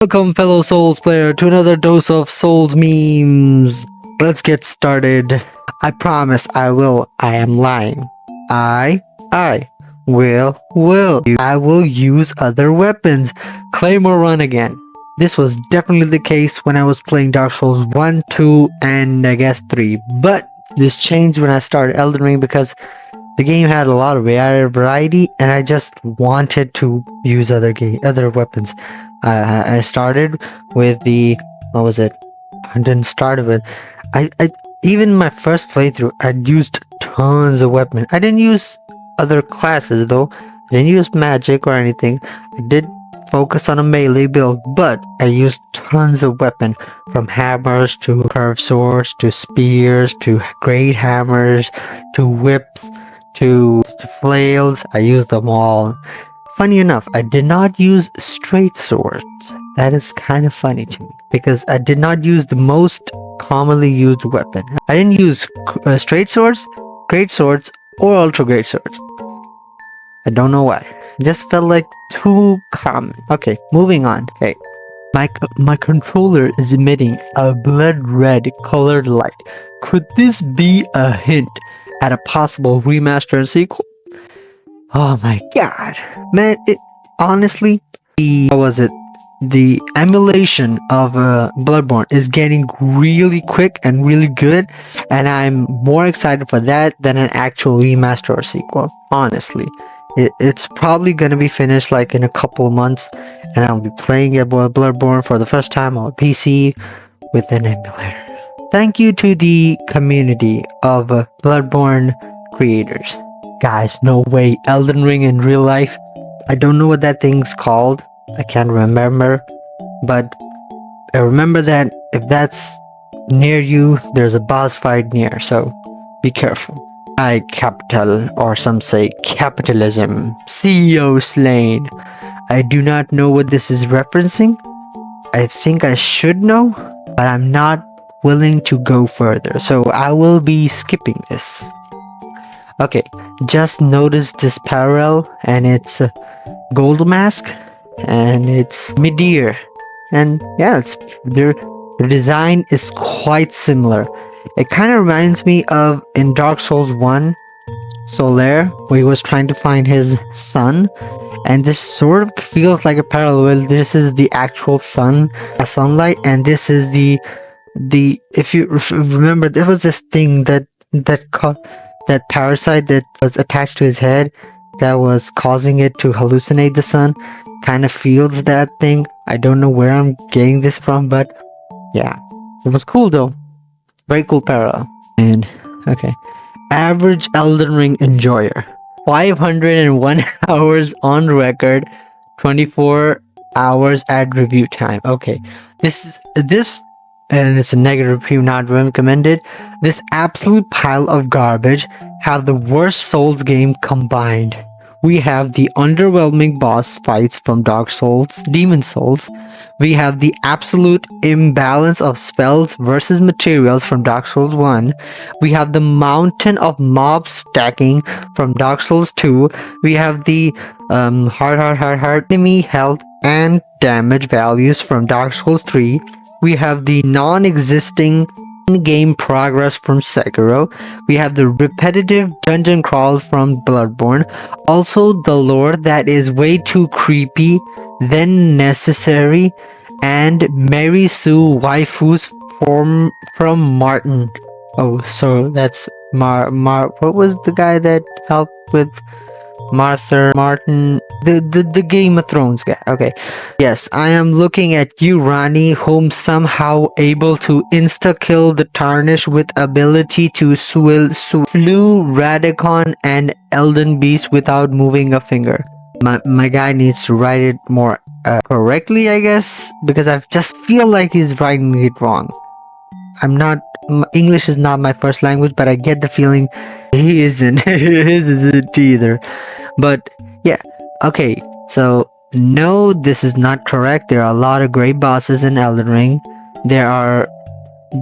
Welcome, fellow Souls player, to another dose of Souls memes. Let's get started. I promise I will. I am lying. I will. I will use other weapons. Claim or run again. This was definitely the case when I was playing Dark Souls 1, 2, and I guess 3. But this changed when I started Elden Ring because the game had a lot of variety and I just wanted to use other weapons. I started with the, what was it? I didn't start with, I even my first playthrough, I used tons of weapons. I didn't use other classes though. I didn't use magic or anything. I did focus on a melee build, but I used tons of weapons, from hammers to curved swords to spears to great hammers to whips to flails. I used them all. Funny enough, I did not use straight swords. That is kind of funny to me because I did not use the most commonly used weapon. I didn't use straight swords, great swords, or ultra great swords. I don't know why. It just felt like too common. Okay, moving on. Okay, my controller is emitting a blood red colored light. Could this be a hint at a possible remaster and sequel? Oh my god, man! Honestly, the emulation of Bloodborne is getting really quick and really good, and I'm more excited for that than an actual remaster or sequel. Honestly, it's probably gonna be finished like in a couple of months, and I'll be playing Bloodborne for the first time on PC with an emulator. Thank you to the community of Bloodborne creators. Guys, no way, Elden Ring in real life. I don't know what that thing's called. I can't remember. But I remember that if that's near you, there's a boss fight near. So be careful. Capital, or some say capitalism. CEO slain. I do not know what this is referencing. I think I should know, but I'm not willing to go further. So I will be skipping this. Okay, just notice this parallel, and it's Gold Mask, and it's Midir, and yeah, the design is quite similar. It kind of reminds me of in Dark Souls 1, Solaire, where he was trying to find his son, and this sort of feels like a parallel. This is the actual sunlight, and this is the if you remember, there was this thing that parasite that was attached to his head that was causing it to hallucinate the sun. Kind of feels that thing. I don't know where I'm getting this from, but yeah, it was cool though. Very cool parallel. And okay, average Elden Ring enjoyer, 501 hours on record, 24 hours at review time. Okay, this and it's a negative review, not recommended. This absolute pile of garbage have the worst Souls game combined. We have the underwhelming boss fights from Dark Souls, Demon Souls. We have the absolute imbalance of spells versus materials from Dark Souls 1. We have the mountain of mob stacking from Dark Souls 2. We have the hard enemy health and damage values from Dark Souls 3. We have the non-existing in-game progress from Sekiro. We have the repetitive dungeon crawls from Bloodborne. Also, the lore that is way too creepy than necessary, and Mary Sue waifus from Martin. Oh, so that's what was the guy that helped with Martin, the Game of Thrones guy. Okay, yes, I am looking at you, Ranni, whom somehow able to insta-kill the Tarnish with ability to slew Radicon and Elden Beast without moving a finger. My guy needs to write it more correctly, I guess, because I just feel like he's writing it wrong. English is not my first language, but I get the feeling he isn't. His isn't either. But yeah, okay, so no, this is not correct. There are a lot of great bosses in Elden Ring. There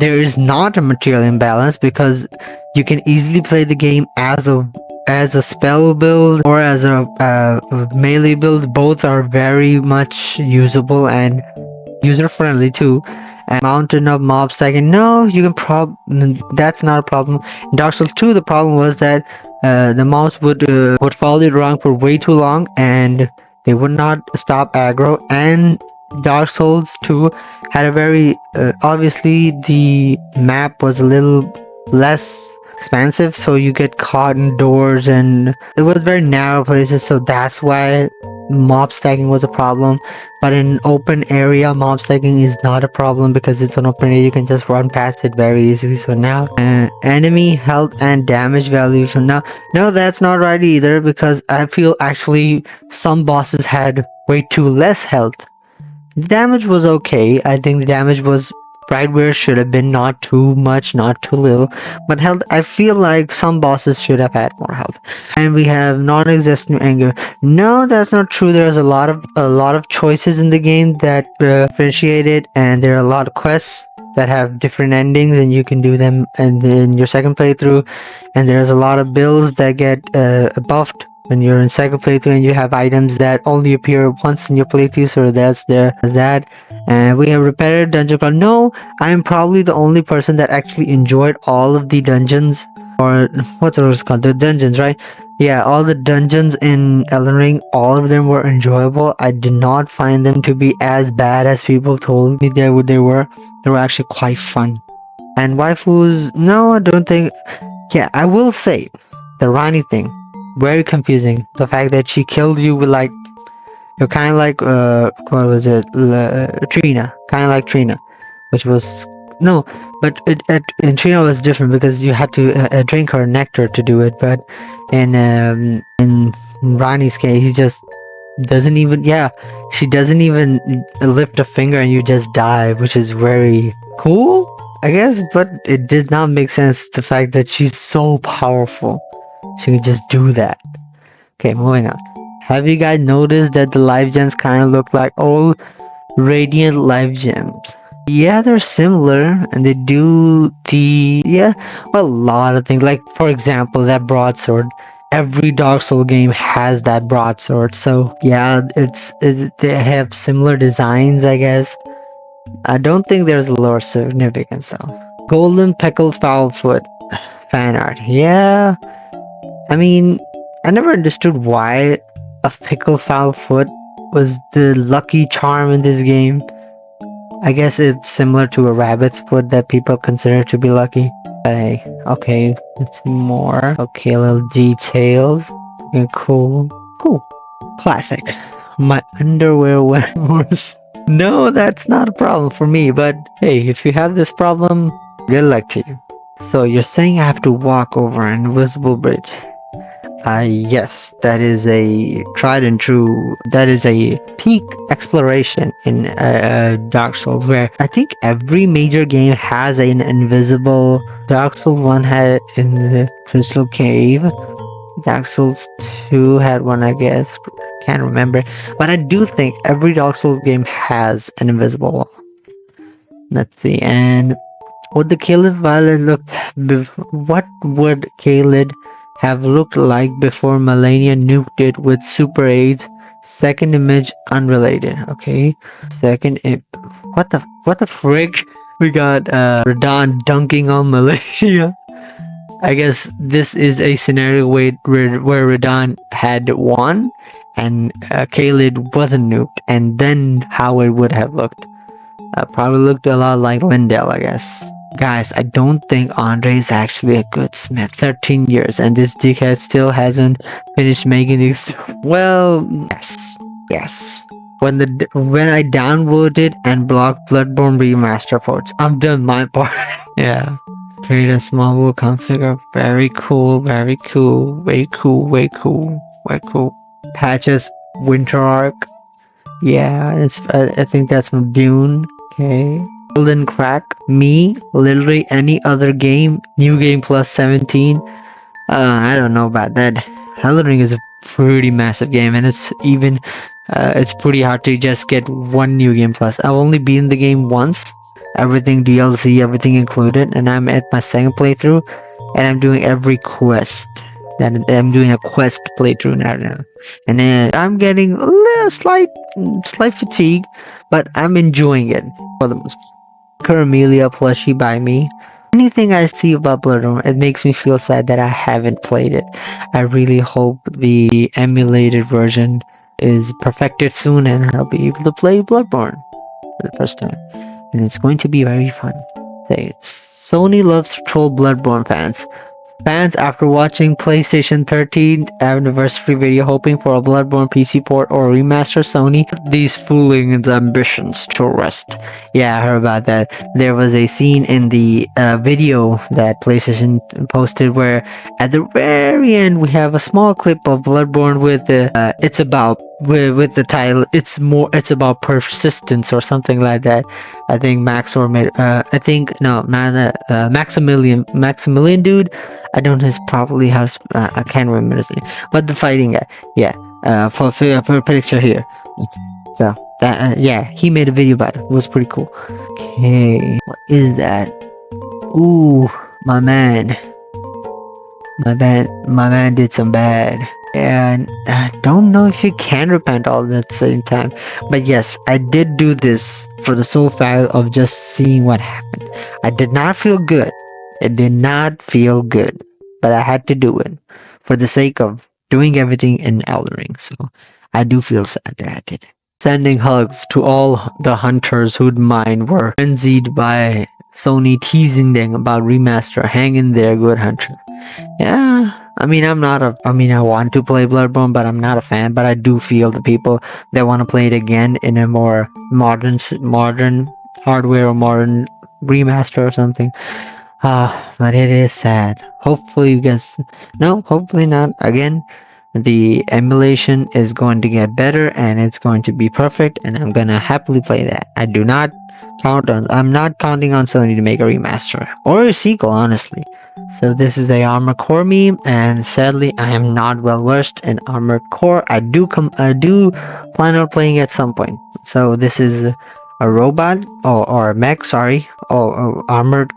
is not a material imbalance because you can easily play the game as a spell build or as a melee build. Both are very much usable, and user friendly too. And mountain of mob stacking, no, you can that's not a problem. In Dark Souls 2, the problem was that the mobs would follow you around for way too long, and they would not stop aggro. And Dark Souls 2 had a very obviously the map was a little less expansive, so you get caught indoors, and it was very narrow places, so that's why mob stacking was a problem. But in open area, mob stacking is not a problem because it's an open area, you can just run past it very easily. So now enemy health and damage value from now, no, that's not right either, because I feel actually some bosses had way too less health. Damage was okay. I think the damage was right where it should have been, not too much, not too little. But health, I feel like some bosses should have had more health. And we have non-existent anger. No, that's not true. There's a lot of choices in the game that differentiate it, and there are a lot of quests that have different endings, and you can do them in your second playthrough. And there's a lot of builds that get buffed when you're in second playthrough, and you have items that only appear once in your playthrough, so that's there as that. And we have repetitive dungeon crawl. No, I am probably the only person that actually enjoyed all of the dungeons, or what's it called, the dungeons, right? Yeah, all the dungeons in Elden Ring, all of them were enjoyable. I did not find them to be as bad as people told me they were. They were actually quite fun. And waifus, no, I don't think. Yeah, I will say the Rani thing, very confusing. The fact that she killed you with like, you're kind of like what was it, Trina, kind of like Trina, which was no, but in Trina was different because you had to drink her nectar to do it. But in Rani's case, he just doesn't even, yeah, she doesn't even lift a finger and you just die, which is very cool, I guess. But it did not make sense, the fact that she's so powerful, she can just do that. Okay, moving on. Have you guys noticed that the life gems kind of look like old Radiant life gems? Yeah, they're similar, and they do a lot of things. Like, for example, that broadsword. Every Dark Souls game has that broadsword, so yeah, they have similar designs, I guess. I don't think there's a lower significance though. Golden Pickled Foulfoot fan art. Yeah, I mean, I never understood why a pickled foot was the lucky charm in this game. I guess it's similar to a rabbit's foot that people consider to be lucky. But hey, okay, let's see more. Okay, little details. Okay, cool. Classic. My underwear went worse. No, that's not a problem for me, but hey, if you have this problem, good luck to you. So you're saying I have to walk over an invisible bridge? Yes, that is a tried and true, that is a peak exploration in Dark Souls, where I think every major game has an invisible. Dark Souls 1 had it in the Crystal Cave. Dark Souls 2 had one, I guess. Can't remember. But I do think every Dark Souls game has an invisible wall. Let's see, and what the Caelid Violet looked what would Caelid have looked like before Malenia nuked it with super aids? Second image unrelated. Okay, what the frig? We got Radahn dunking on Malenia. I guess this is a scenario where Radahn had won and Caelid wasn't nuked, and then how it would have looked. Probably looked a lot like Lindell, I guess. Guys, I don't think Andre is actually a good smith. 13 years and this dickhead still hasn't finished making these. Well, yes. When I downvoted and blocked Bloodborne remaster ports, I've done my part. Yeah. Create a small wool configure. Very cool. Way cool. Patches Winter Arc. Yeah, I think that's from Dune. Okay. Golden Crack. Me, literally any other game. New Game Plus 17. I don't know about that. Elden Ring is a pretty massive game, and it's pretty hard to just get one New Game Plus. I've only been the game once. Everything DLC, everything included, and I'm at my second playthrough, and I'm doing every quest. that I'm doing a quest playthrough now, and I'm getting a little slight fatigue, but I'm enjoying it for the most part. Caramelia plushie by me. Anything I see about Bloodborne, it makes me feel sad that I haven't played it. I really hope the emulated version is perfected soon and I'll be able to play Bloodborne for the first time. And it's going to be very fun. Sony loves to troll Bloodborne fans. Fans, after watching PlayStation 13th anniversary video hoping for a Bloodborne PC port or remaster, Sony put these fooling ambitions to rest. Yeah, I heard about that. There was a scene in the video that PlayStation posted where at the very end we have a small clip of Bloodborne with it's about with the title it's about persistence or something like that. I think Maximilian dude. I don't know probably has I can't remember his name, but the fighting guy, yeah. For a picture here, so that yeah, he made a video about it. It was pretty cool. Okay, what is that? Ooh, my man did some bad, and I don't know if you can repent all at the same time. But yes, I did do this for the sole fact of just seeing what happened. I did not feel good. It did not feel good, but I had to do it for the sake of doing everything in Elden Ring. So I do feel sad that I did it. Sending hugs to all the hunters whose mind were frenzied by Sony teasing them about remaster. Hang in there, good hunter. Yeah, I mean, I want to play Bloodborne, but I'm not a fan. But I do feel the people that want to play it again in a more modern hardware or modern remaster or something. But it is sad. Hopefully you guys, no, hopefully not. Again, the emulation is going to get better and it's going to be perfect and I'm gonna happily play that. I'm not counting on Sony to make a remaster or a sequel, honestly. So this is a Armored Core meme, and sadly I am not well versed in Armored Core. I do plan on playing at some point. So this is a robot or a mech, sorry, or armored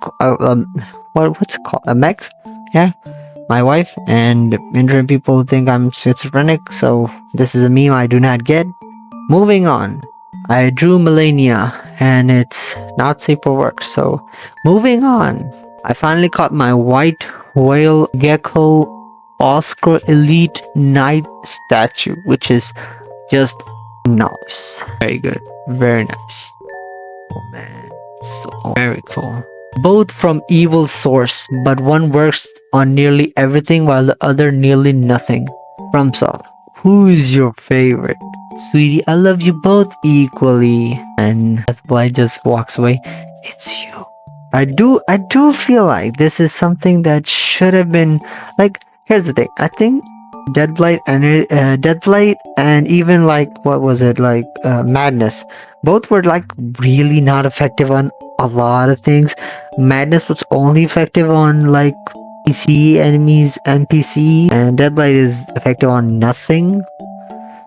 what's it called, a mech? Yeah, my wife and internet people think I'm schizophrenic, so this is a meme I do not get. Moving on, I drew Melania and it's not safe for work, so moving on. I finally caught my white whale gecko Oscar Elite Knight statue, which is just nice. Very good. Very nice. Oh man. So very cool. Both from evil source, but one works on nearly everything while the other nearly nothing. FromSoft. Who is your favorite? Sweetie, I love you both equally. And Deathblight just walks away. It's you. I do feel like this is something that should have been like, here's the thing. I think Deadlight and even like what was it like Madness, both were like really not effective on a lot of things. Madness was only effective on like PC enemies, NPC, and Deadlight is effective on nothing.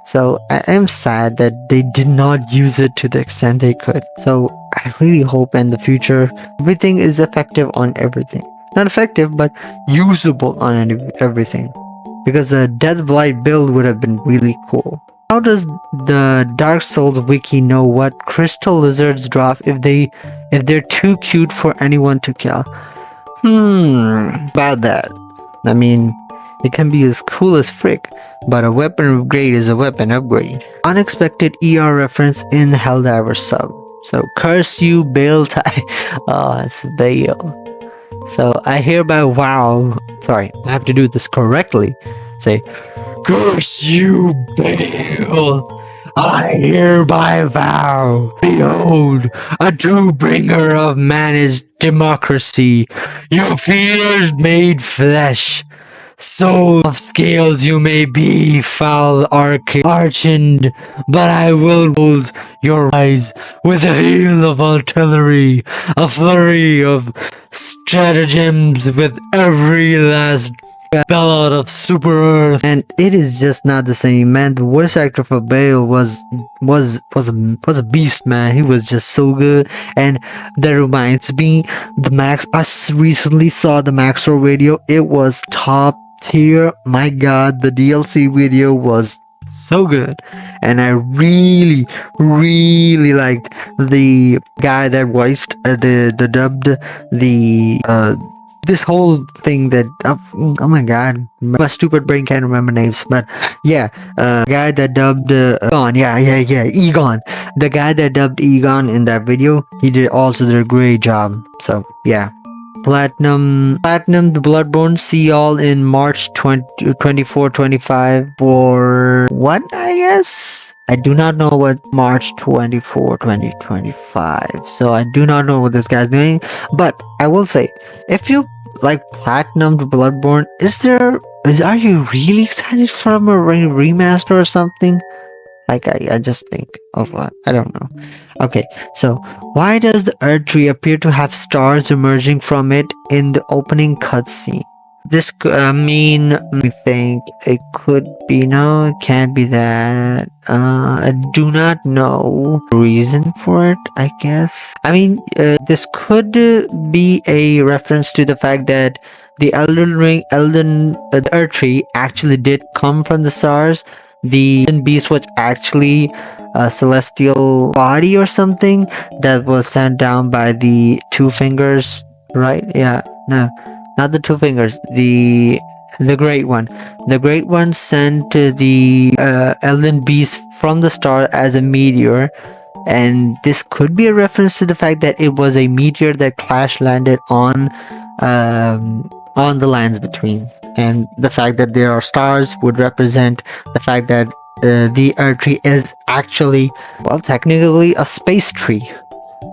So I am sad that they did not use it to the extent they could. So I really hope in the future everything is effective on everything. Not effective, but usable on everything. Because a Deathblight build would have been really cool. How does the Dark Souls wiki know what crystal lizards drop if they're too cute for anyone to kill? About that. I mean, it can be as cool as frick, but a weapon upgrade is a weapon upgrade. Unexpected ER reference in Helldiver sub. So curse you, Bale tie. Oh, it's Bale. So I hereby sorry, I have to do this correctly. Say, curse you, Bale. I hereby vow, behold, a true bringer of managed democracy. Your fears made flesh. Soul of scales you may be, foul archioned, but I will hold your eyes with a hail of artillery, a flurry of stratagems with every last bell out of Super Earth. And it is just not the same, man. The voice actor for Bale was a beast, man. He was just so good. And that reminds me, I recently saw the Maxwell video. It was top tier. My god, the DLC video was so good, and I really liked the guy that voiced the dubbed the this whole thing that oh my god, my stupid brain can't remember names, but yeah, guy that dubbed Egon, yeah, Egon, the guy that dubbed Egon in that video, he did a great job. So yeah. Platinum the Bloodborne, see y'all in March 24-25 for what, I guess? I do not know what March 24, 2025. So I do not know what this guy's doing. But I will say, if you like Platinum the Bloodborne, are you really excited for a remaster or something? Like I just think of what, I don't know. Okay, so why does the Earth tree appear to have stars emerging from it in the opening cutscene? This let me think. It could be, no, it can't be that. I do not know the reason for it, I guess. I mean, this could be a reference to the fact that the the Earth tree actually did come from the stars. The beast was actually a celestial body or something that was sent down by the two fingers, right? Yeah, no, not the two fingers, the great one. The great one sent the elden beast from the star as a meteor, and this could be a reference to the fact that it was a meteor that crash landed on the lands between, and the fact that there are stars would represent the fact that the Earth tree is actually, well, technically a space tree.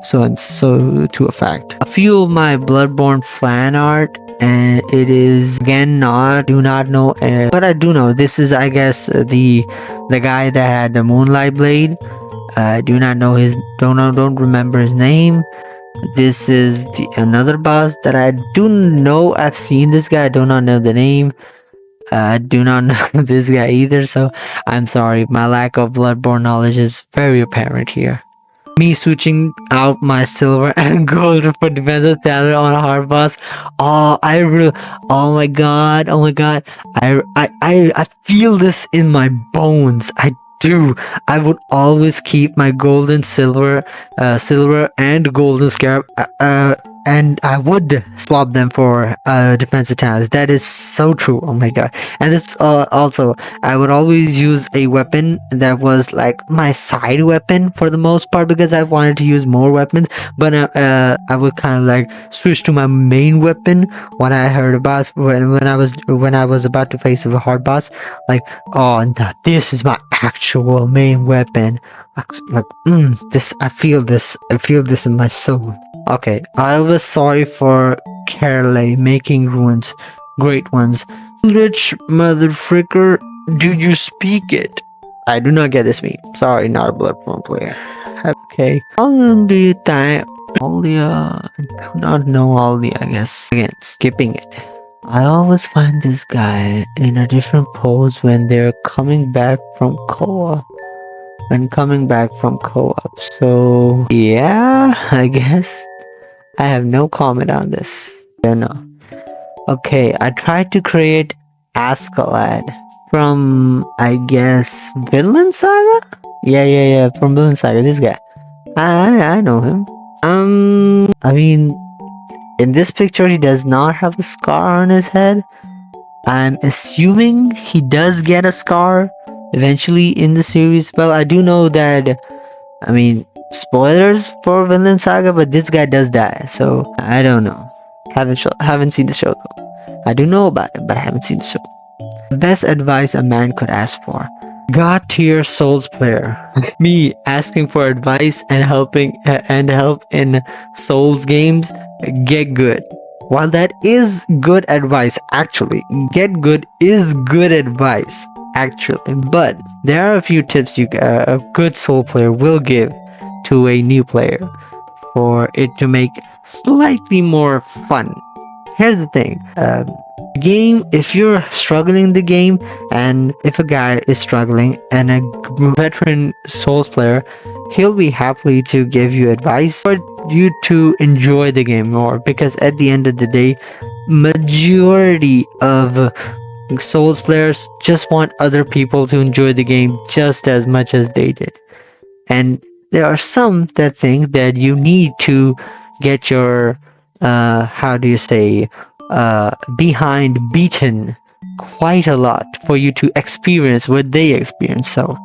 So to a fact. A few of my Bloodborne fan art, and it is again do not know, but I do know this is, I guess, the guy that had the Moonlight Blade. I do not know don't remember his name. This is another boss that I do know. I've seen this guy. I do not know the name. I do not know this guy either. So I'm sorry. My lack of Bloodborne knowledge is very apparent here. Me switching out my silver and gold for defensive standard on a hard boss. Oh, oh my god. I feel this in my bones. I do. I would always keep my gold and silver and golden scarab, and I would swap them for defensive talents. That is so true. Oh my god. And it's also, I would always use a weapon that was like my side weapon for the most part, because I wanted to use more weapons, but I would kind of like switch to my main weapon when I heard about when I was about to face a hard boss. Like, oh no, this is my actual main weapon. This, I feel this in my soul. Okay, I was sorry for Carly making ruins great ones. Rich motherfricker, do you speak it? I do not get this meme. Sorry, not a Bloodborne player. Okay. Aldi time. Aldia. I do not know Aldi, I guess. Again, skipping it. I always find this guy in a different pose when they're coming back from co-op. So, yeah, I guess. I have no comment on this. I don't know. Okay, I tried to create Askeladd from, I guess, Vinland Saga? Yeah, from Vinland Saga, this guy. I know him. I mean, in this picture, he does not have a scar on his head. I'm assuming he does get a scar eventually in the series. Well, I do know that, I mean, spoilers for Vinland Saga, but this guy does die, so I don't know. Haven't seen the show though. I do know about it, but I haven't seen the show. The best advice a man could ask for. God tier Souls player. Me asking for advice and help in Souls games. Get good. While that is good advice, actually, get good is good advice, actually. But there are a few tips a good Soul player will give to a new player for it to make slightly more fun. Here's the thing. Game, if you're struggling in the game, and if a guy is struggling and a veteran Souls player, he'll be happy to give you advice for you to enjoy the game more, because at the end of the day, majority of Souls players just want other people to enjoy the game just as much as they did. And there are some that think that you need to get your, how do you say, behind beaten quite a lot for you to experience what they experience. So,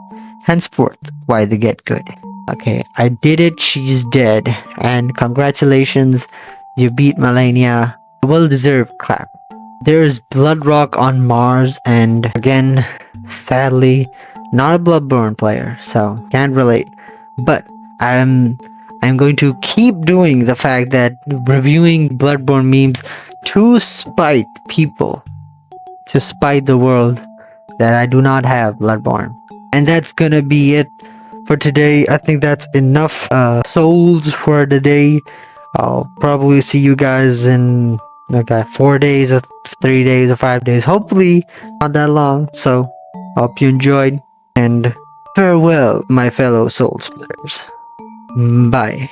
henceforth, why they get good. Okay, I did it, she's dead. And congratulations, you beat Melania. Well deserved clap. There's Bloodrock on Mars, and again, sadly, not a Bloodborne player, so can't relate. But I'm going to keep doing the fact that reviewing Bloodborne memes to spite people, to spite the world that I do not have Bloodborne. And that's gonna be it for today. I think that's enough souls for the day. I'll probably see you guys in like 4 days or 3 days or 5 days. Hopefully not that long. So hope you enjoyed, and farewell, my fellow souls players. Bye.